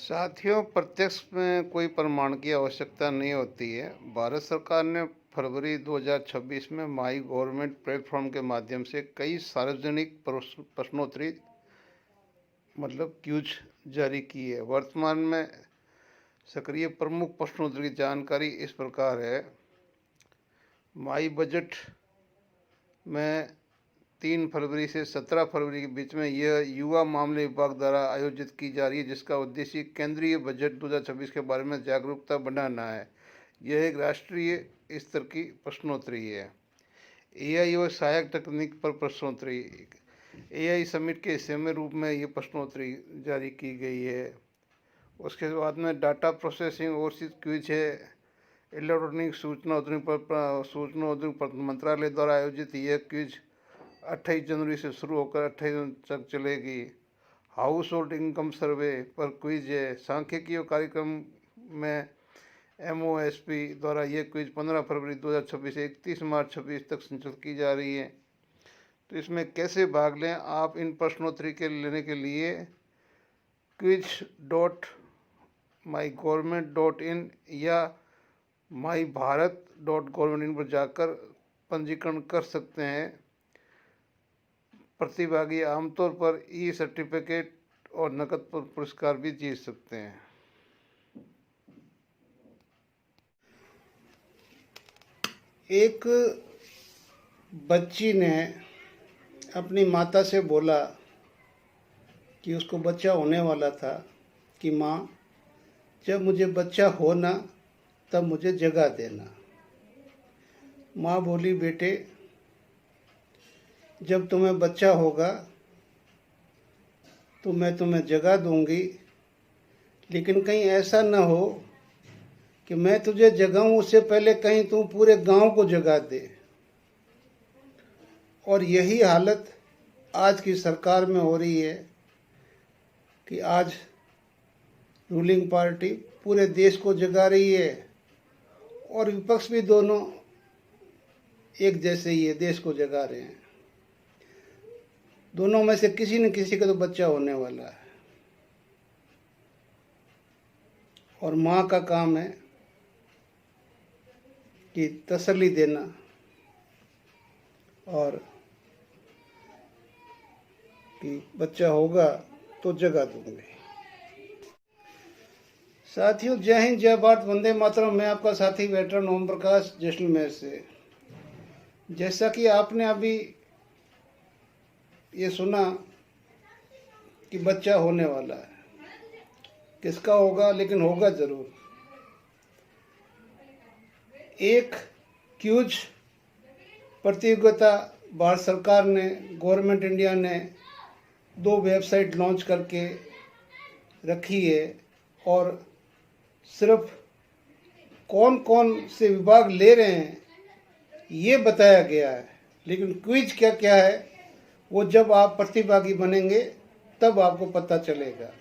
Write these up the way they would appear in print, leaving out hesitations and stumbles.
साथियों, प्रत्यक्ष में कोई प्रमाण की आवश्यकता नहीं होती है। भारत सरकार ने फरवरी 2026 में माई गवर्नमेंट प्लेटफॉर्म के माध्यम से कई सार्वजनिक प्रश्नोत्तरी क्यूज जारी की है। वर्तमान में सक्रिय प्रमुख प्रश्नोत्तरी की जानकारी इस प्रकार है। माई बजट में 3 फरवरी से 17 फरवरी के बीच में यह युवा मामले विभाग द्वारा आयोजित की जा रही है, जिसका उद्देश्य केंद्रीय बजट 2026 के बारे में जागरूकता बढ़ाना है। यह एक राष्ट्रीय स्तर की प्रश्नोत्तरी है। एआई और सहायक तकनीक पर प्रश्नोत्तरी एआई समिट के हिस्से में रूप में ये प्रश्नोत्तरी जारी की गई है। उसके बाद में डाटा प्रोसेसिंग और क्विज है। इलेक्ट्रॉनिक सूचना उद्योग मंत्रालय द्वारा आयोजित यह क्विज 28 जनवरी से शुरू होकर 28 जून तक चलेगी। हाउस होल्ड इनकम सर्वे पर क्विज है। सांख्यिकीय कार्यक्रम में MOSP द्वारा यह क्विज 15 फरवरी 2026 से 31 मार्च 26 तक संचालित की जा रही है। तो इसमें कैसे भाग लें? आप इन प्रश्नोत्तरी के लेने के लिए quiz.mygovernment.in या mybharat.gov.in पर जाकर पंजीकरण कर सकते हैं। प्रतिभागी आमतौर पर ई सर्टिफिकेट और नकद पुरस्कार भी जीत सकते हैं। एक बच्ची ने अपनी माता से बोला कि उसको बच्चा होने वाला था कि माँ, जब मुझे बच्चा हो ना तब मुझे जगह देना। माँ बोली, बेटे, जब तुम्हें बच्चा होगा तो मैं तुम्हें जगह दूंगी, लेकिन कहीं ऐसा न हो कि मैं तुझे जगाऊं उससे पहले कहीं तू पूरे गांव को जगा दे। और यही हालत आज की सरकार में हो रही है कि आज रूलिंग पार्टी पूरे देश को जगा रही है और विपक्ष भी दोनों एक जैसे ही है, देश को जगा रहे हैं। दोनों में से किसी न किसी का तो बच्चा होने वाला है और माँ का काम है कि तसल्ली देना और कि बच्चा होगा तो जगह दूंगे। साथियों, जय हिंद, जय भारत, वंदे मातरम। मैं आपका साथी वेटरन ओम प्रकाश जैसलमेर से। जैसा कि आपने अभी ये सुना कि बच्चा होने वाला है, किसका होगा, लेकिन होगा जरूर। एक क्यूज प्रतियोगिता भारत सरकार ने, गवर्नमेंट इंडिया ने 2 वेबसाइट लॉन्च करके रखी है और सिर्फ कौन कौन से विभाग ले रहे हैं ये बताया गया है, लेकिन क्विज क्या क्या है वो जब आप प्रतिभागी बनेंगे तब आपको पता चलेगा।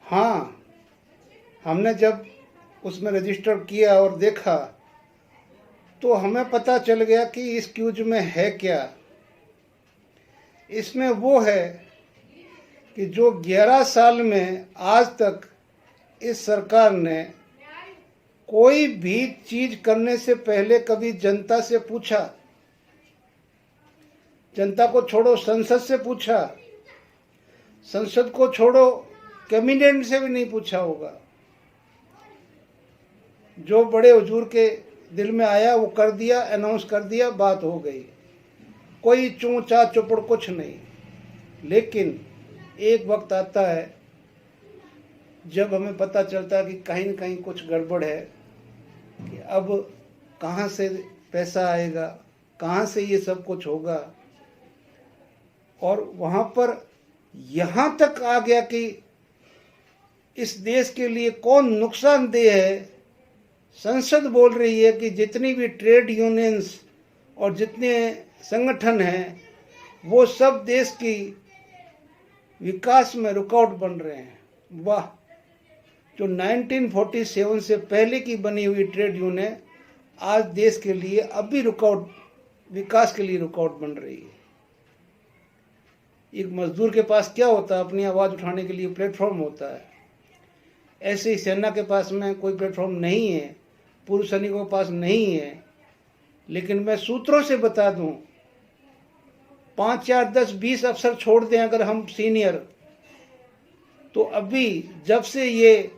हाँ, हमने जब उसमें रजिस्टर किया और देखा तो हमें पता चल गया कि इस क्यूज में है क्या। इसमें वो है कि जो 11 साल में आज तक इस सरकार ने कोई भी चीज करने से पहले कभी जनता से पूछा, जनता को छोड़ो संसद से पूछा, संसद को छोड़ो कैबिनेट से भी नहीं पूछा होगा। जो बड़े हुजूर के दिल में आया वो कर दिया, अनाउंस कर दिया, बात हो गई। कोई चूं चा चुपड़ कुछ नहीं। लेकिन एक वक्त आता है जब हमें पता चलता है कि कहीं न कहीं कुछ गड़बड़ है, कि अब कहाँ से पैसा आएगा, कहाँ से ये सब कुछ होगा। और वहाँ पर यहाँ तक आ गया कि इस देश के लिए कौन नुकसानदेह है। संसद बोल रही है कि जितनी भी ट्रेड यूनियंस और जितने संगठन हैं वो सब देश की विकास में रुकावट बन रहे हैं। वाह! जो 1947 से पहले की बनी हुई ट्रेड यूनियन आज देश के लिए अब भी रुकावट, विकास के लिए रुकावट बन रही है। एक मजदूर के पास क्या होता है? अपनी आवाज़ उठाने के लिए प्लेटफॉर्म होता है। ऐसे ही सेना के पास में कोई प्लेटफॉर्म नहीं है, पूर्व सैनिकों के पास नहीं है। लेकिन मैं सूत्रों से बता दूं, 5, 4, 10, 20 अफसर छोड़ दें अगर हम सीनियर, तो अभी जब से ये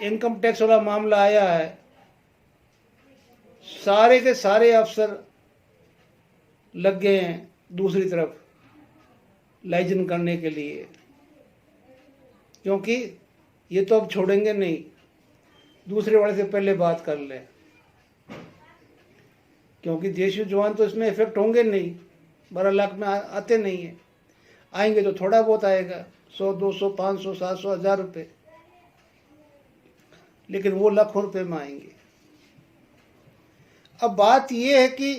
इनकम टैक्स वाला मामला आया है, सारे के सारे अफसर लग गए हैं दूसरी तरफ लाइजन करने के लिए, क्योंकि ये तो अब छोड़ेंगे नहीं, दूसरे वाले से पहले बात कर लें, क्योंकि जेएसयू जवान तो इसमें इफेक्ट होंगे नहीं, 12 लाख में आते नहीं है। आएंगे तो थोड़ा बहुत आएगा, 100, 200, 500, 700, 1000 रुपये, लेकिन वो लाखों रुपए में आएंगे। अब बात ये है कि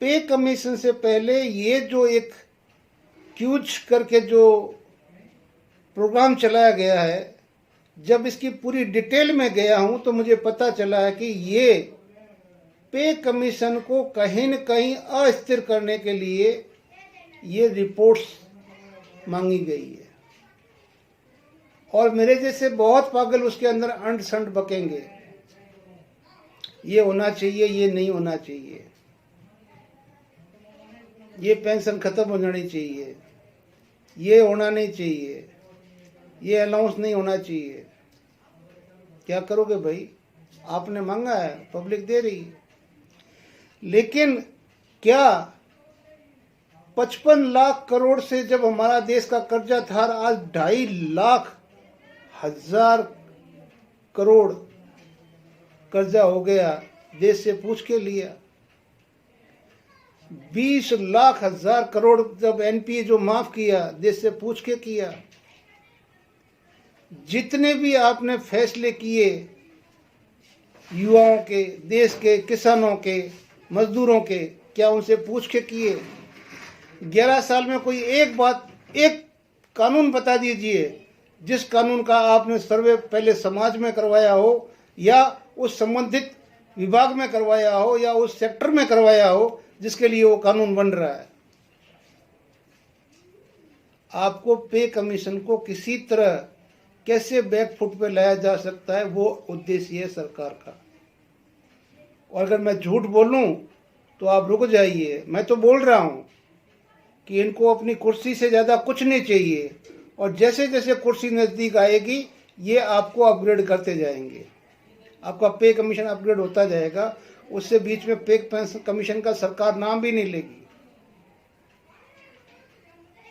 पे कमीशन से पहले ये जो एक क्यूज करके जो प्रोग्राम चलाया गया है, जब इसकी पूरी डिटेल में गया हूं तो मुझे पता चला है कि ये पे कमीशन को कहीं न कहीं अस्थिर करने के लिए ये रिपोर्ट्स मांगी गई है, और मेरे जैसे बहुत पागल उसके अंदर अंड संड बकेंगे, ये होना चाहिए, ये नहीं होना चाहिए, ये पेंशन खत्म हो जानी चाहिए, ये होना नहीं चाहिए, ये अलाउंस नहीं होना चाहिए। क्या करोगे भाई? आपने मांगा है, पब्लिक दे रही है। लेकिन क्या 55 लाख करोड़ से जब हमारा देश का कर्जा था, आज 2.5 लाख हजार करोड़ कर्जा हो गया, देश से पूछ के लिया। 20 लाख हजार करोड़ जब एनपीए जो माफ किया, देश से पूछ के किया। जितने भी आपने फैसले किए युवाओं के, देश के, किसानों के, मजदूरों के, क्या उनसे पूछ के किए? 11 साल में कोई एक बात, एक कानून बता दीजिए जिस कानून का आपने सर्वे पहले समाज में करवाया हो, या उस संबंधित विभाग में करवाया हो, या उस सेक्टर में करवाया हो जिसके लिए वो कानून बन रहा है। आपको पे कमीशन को किसी तरह कैसे बैकफुट पे लाया जा सकता है, वो उद्देश्य है सरकार का। और अगर मैं झूठ बोलूं तो आप रुक जाइए। मैं तो बोल रहा हूं कि इनको अपनी कुर्सी से ज़्यादा कुछ नहीं चाहिए, और जैसे जैसे कुर्सी नज़दीक आएगी ये आपको अपग्रेड करते जाएंगे, आपका पे कमीशन अपग्रेड होता जाएगा। उससे बीच में पे कमीशन का सरकार नाम भी नहीं लेगी,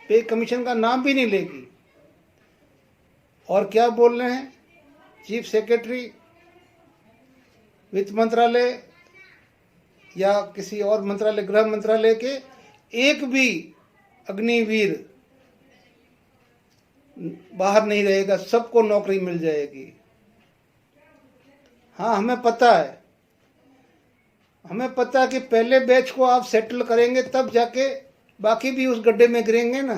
पे कमीशन का नाम भी नहीं लेगी। और क्या बोल रहे हैं चीफ सेक्रेटरी वित्त मंत्रालय या किसी और मंत्रालय, गृह मंत्रालय के एक भी अग्निवीर बाहर नहीं रहेगा, सबको नौकरी मिल जाएगी। हाँ, हमें पता है कि पहले बैच को आप सेटल करेंगे तब जाके बाकी भी उस गड्ढे में गिरेंगे ना,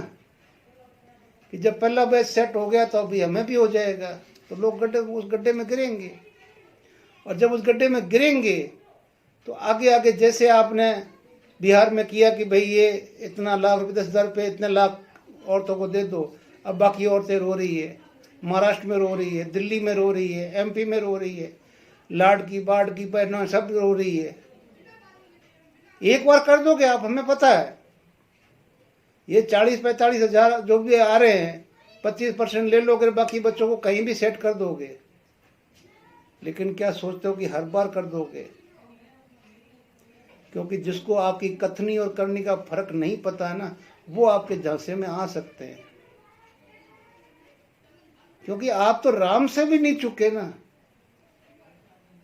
कि जब पहला बैच सेट हो गया तो अभी हमें भी हो जाएगा, तो लोग उस गड्ढे में गिरेंगे। और जब उस गड्ढे में गिरेंगे तो आगे आगे जैसे आपने बिहार में किया कि भाई ये इतना लाख रुपये, 10,000 रुपये इतने लाख औरतों को दे दो, अब बाकी औरतें रो रही है, महाराष्ट्र में रो रही है, दिल्ली में रो रही है, एमपी में रो रही है, लाड की बाढ़ की बहनों सब रो रही है। एक बार कर दोगे आप, हमें पता है ये 40-45 हजार जो भी आ रहे हैं 25% ले लोगे, बाकी बच्चों को कहीं भी सेट कर दोगे। लेकिन क्या सोचते हो कि हर बार कर दोगे? क्योंकि जिसको आपकी कथनी और करनी का फर्क नहीं पता है ना, वो आपके झांसे में आ सकते हैं। क्योंकि आप तो राम से भी नहीं चुके ना,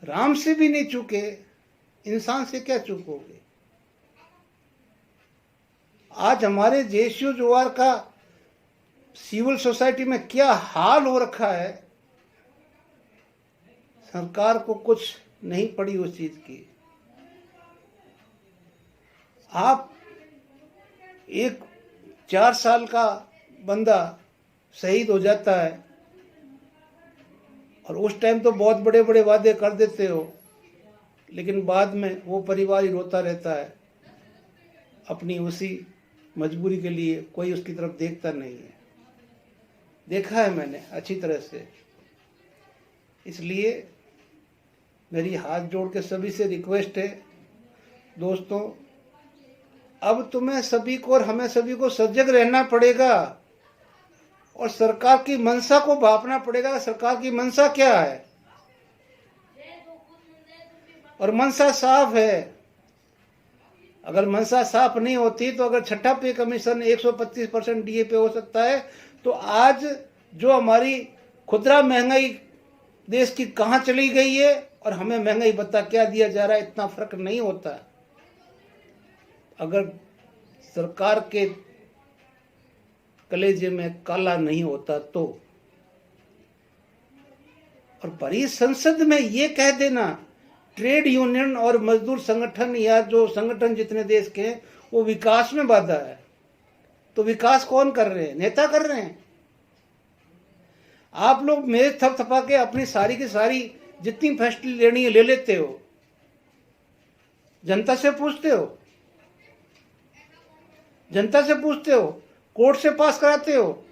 राम से भी नहीं चुके, इंसान से क्या चुकोगे? आज हमारे जेएसयू जोहार का सिविल सोसाइटी में क्या हाल हो रखा है, सरकार को कुछ नहीं पड़ी उस चीज की। आप एक 4 साल का बंदा शहीद हो जाता है और उस टाइम तो बहुत बड़े बड़े वादे कर देते हो, लेकिन बाद में वो परिवार ही रोता रहता है अपनी उसी मजबूरी के लिए कोई उसकी तरफ देखता नहीं है। देखा है मैंने अच्छी तरह से। इसलिए मेरी हाथ जोड़ के सभी से रिक्वेस्ट है, दोस्तों, अब तुम्हें सभी को और हमें सभी को सजग रहना पड़ेगा और सरकार की मंशा को भांपना पड़ेगा। सरकार की मंशा क्या है, और मंशा साफ है। अगर मंशा साफ नहीं होती तो अगर छठा पे कमीशन 125% डीए पे हो सकता है, तो आज जो हमारी खुदरा महंगाई देश की कहाँ चली गई है और हमें महंगाई भत्ता क्या दिया जा रहा है, इतना फर्क नहीं होता। अगर सरकार के कलेजे में काला नहीं होता तो। और भरी संसद में ये कह देना, ट्रेड यूनियन और मजदूर संगठन या जो संगठन जितने देश के हैं वो विकास में बाधा है, तो विकास कौन कर रहे हैं? नेता कर रहे हैं। आप लोग मेरे थपथपा के अपनी सारी की सारी जितनी फैसले लेनी है ले लेते हो, जनता से पूछते हो, जनता से पूछते हो, कोर्ट से पास कराते हो।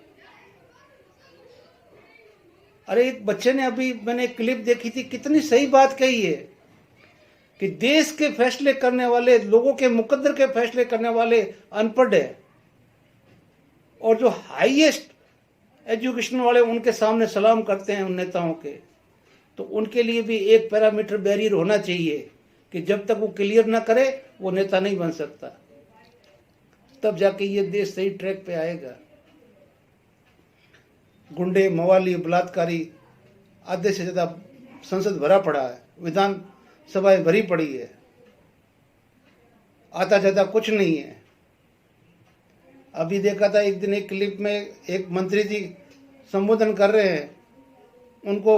अरे एक बच्चे ने, अभी मैंने एक क्लिप देखी थी, कितनी सही बात कही है कि देश के फैसले करने वाले, लोगों के मुकद्दर के फैसले करने वाले अनपढ़ है, और जो हाईएस्ट एजुकेशन वाले उनके सामने सलाम करते हैं उन नेताओं के। तो उनके लिए भी एक पैरामीटर बैरियर होना चाहिए कि जब तक वो क्लियर ना करे वो नेता नहीं बन सकता, तब जाके ये देश सही ट्रैक पे आएगा। गुंडे, मवाली, बलात्कारी, आधे से ज्यादा संसद भरा पड़ा है, विधान सभाएं भरी पड़ी है, आता जाता कुछ नहीं है। अभी देखा था एक दिन एक क्लिप में एक मंत्री जी संबोधन कर रहे हैं, उनको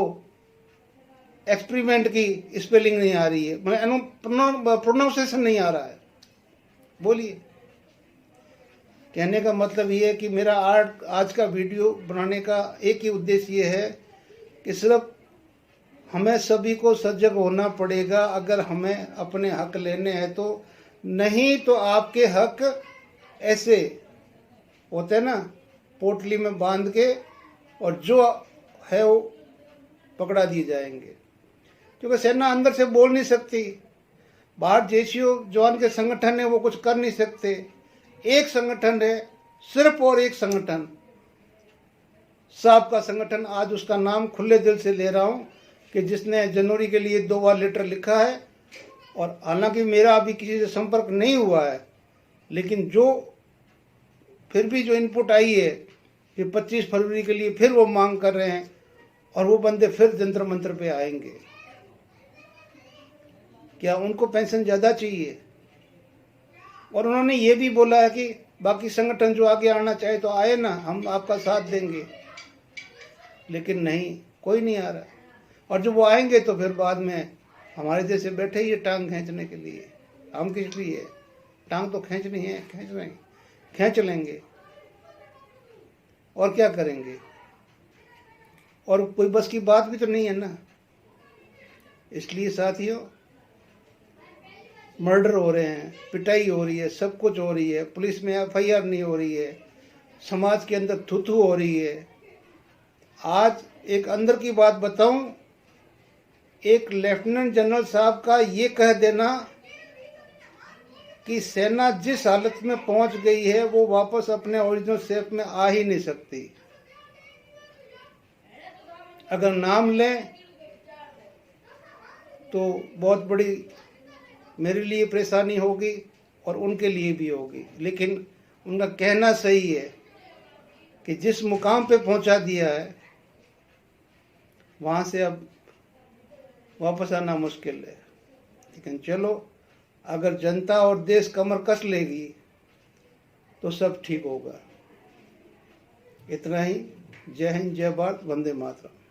एक्सपेरिमेंट की स्पेलिंग नहीं आ रही है, मतलब प्रोनाउंसिएशन नहीं आ रहा है। बोलिए, कहने का मतलब ये है कि मेरा आज का वीडियो बनाने का एक ही उद्देश्य ये है कि सिर्फ हमें सभी को सजग होना पड़ेगा अगर हमें अपने हक लेने हैं तो। नहीं तो आपके हक ऐसे होते हैं ना, पोटली में बांध के, और जो है वो पकड़ा दिए जाएंगे। क्योंकि सेना अंदर से बोल नहीं सकती, बाहर जेसीओ जवान के संगठन है वो कुछ कर नहीं सकते। एक संगठन है सिर्फ, और एक संगठन, साहब का संगठन। आज उसका नाम खुले दिल से ले रहा हूं कि जिसने जनवरी के लिए 2 बार लेटर लिखा है, और हालांकि मेरा अभी किसी से संपर्क नहीं हुआ है, लेकिन जो फिर भी जो इनपुट आई है कि 25 फरवरी के लिए फिर वो मांग कर रहे हैं, और वो बंदे फिर जंतर मंतर पे आएंगे। क्या उनको पेंशन ज़्यादा चाहिए? और उन्होंने ये भी बोला है कि बाकी संगठन जो आगे आना चाहे तो आए ना, हम आपका साथ देंगे। लेकिन नहीं, कोई नहीं आ रहा। और जब वो आएंगे तो फिर बाद में हमारे जैसे बैठे ही है टांग खींचने के लिए। हम किस लिए? टांग तो खींचनी है, खींच लेंगे, और क्या करेंगे? और कोई बस की बात भी तो नहीं है ना। इसलिए साथियों, मर्डर हो रहे हैं, पिटाई हो रही है, सब कुछ हो रही है, पुलिस में एफआईआर नहीं हो रही है, समाज के अंदर थू हो रही है। आज एक अंदर की बात बताऊं, एक लेफ्टिनेंट जनरल साहब का ये कह देना कि सेना जिस हालत में पहुंच गई है वो वापस अपने ओरिजिनल शेप में आ ही नहीं सकती। अगर नाम लें तो बहुत बड़ी मेरे लिए परेशानी होगी और उनके लिए भी होगी। लेकिन उनका कहना सही है कि जिस मुकाम पे पहुंचा दिया है वहाँ से अब वापस आना मुश्किल है। लेकिन चलो, अगर जनता और देश कमर कस लेगी तो सब ठीक होगा। इतना ही। जय हिंद, जय भारत, वंदे मातरम।